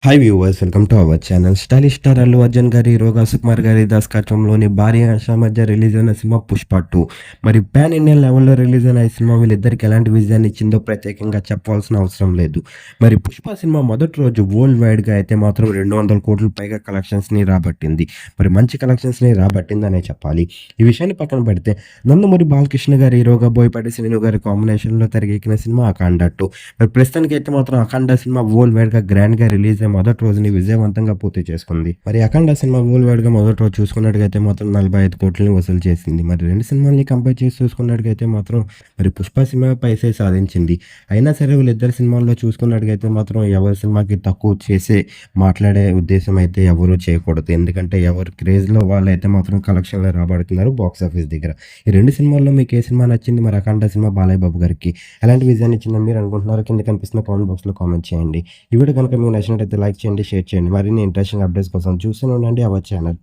Hi viewers, welcome to our channel. Stylish star Allu Arjun గారి, రోగా సుకుమార్ గారి దర్శకత్వంలోని భారీ ఆశ మధ్య రిలీజ్ అయిన సినిమా 'పుష్ప 2'. మరి పాన్ ఇండియా లెవెల్‌లో రిలీజ్ అయిన ఈ సినిమా వీళ్ళిద్దరికి ఎలాంటి విజయాన్ని ఇచ్చిందో ప్రత్యేకంగా చెప్పాల్సిన అవసరం లేదు. మరి 'పుష్ప' సినిమా మొదటి రోజు వరల్డ్ వైడ్‌గా అయితే మాత్రం 200 కోట్ల పైగా కలెక్షన్స్‌ని రాబట్టింది. మరి మంచి కలెక్షన్స్‌ని రాబట్టిందనే చెప్పాలి. ఈ విషయాన్ని పక్కన పెడితే నందమూరి బాలకృష్ణ గారి, హీరోగా బోయపాటి శ్రీను గారి కాంబినేషన్‌లో తెరకెక్కిన సినిమా 'అఖండ 2'. మరి ప్రస్తుతానికైతే మాత్రం 'అఖండ' సినిమా వరల్డ్ వైడ్‌గా గ్రాండ్‌గా రిలీజ్ అయ్యి మొదటి రోజుని విజయవంతంగా పూర్తి చేసుకుంది. మరి 'అఖండ' సినిమా వరల్డ్ వైడ్‌గా మొదటి రోజు చూసుకున్నట్టుగయితే మాత్రం 45 కోట్లని వసూలు చేసింది. మరి 2 సినిమాల్ని కంపేర్ చేసి చూసుకున్నట్టుగయితే మాత్రం మరి 'పుష్ప' సినిమా పైసే సాధించింది. అయినా సరే వీళ్ళిద్దరి సినిమాల్లో చూసుకున్నట్టుగయితే మాత్రం ఎవరి సినిమాకి తక్కువ చేసే మాట్లాడే ఉద్దేశం అయితే ఎవరు చేయకూడదు. ఎందుకంటే ఎవరి క్రేజ్‌లో వాళ్ళైతే మాత్రం కలెక్షన్‌లు రాబడుతున్నారు బాక్స్ ఆఫీస్ దగ్గర. ఈ 2 సినిమాల్లో మీకు ఏ సినిమా నచ్చింది? మరి 'అఖండ' సినిమా బాలయ్య బాబు గారికి ఎలాంటి విజయాన్ని ఇచ్చిందని మీరు అనుకుంటున్నారో కింద కనిపిస్తున్న కామెంట్ బాక్స్‌లో కామెంట్ చేయండి. ఈ వీడియో కనుక మీకు నచ్చినట్లయితే లైక్ చేయండి, షేర్ చేయండి. మరిన్ని ఇంట్రెస్టింగ్ అప్డేట్స్ కోసం చూస్తూనే ఉండండి అవర్ ఛానల్.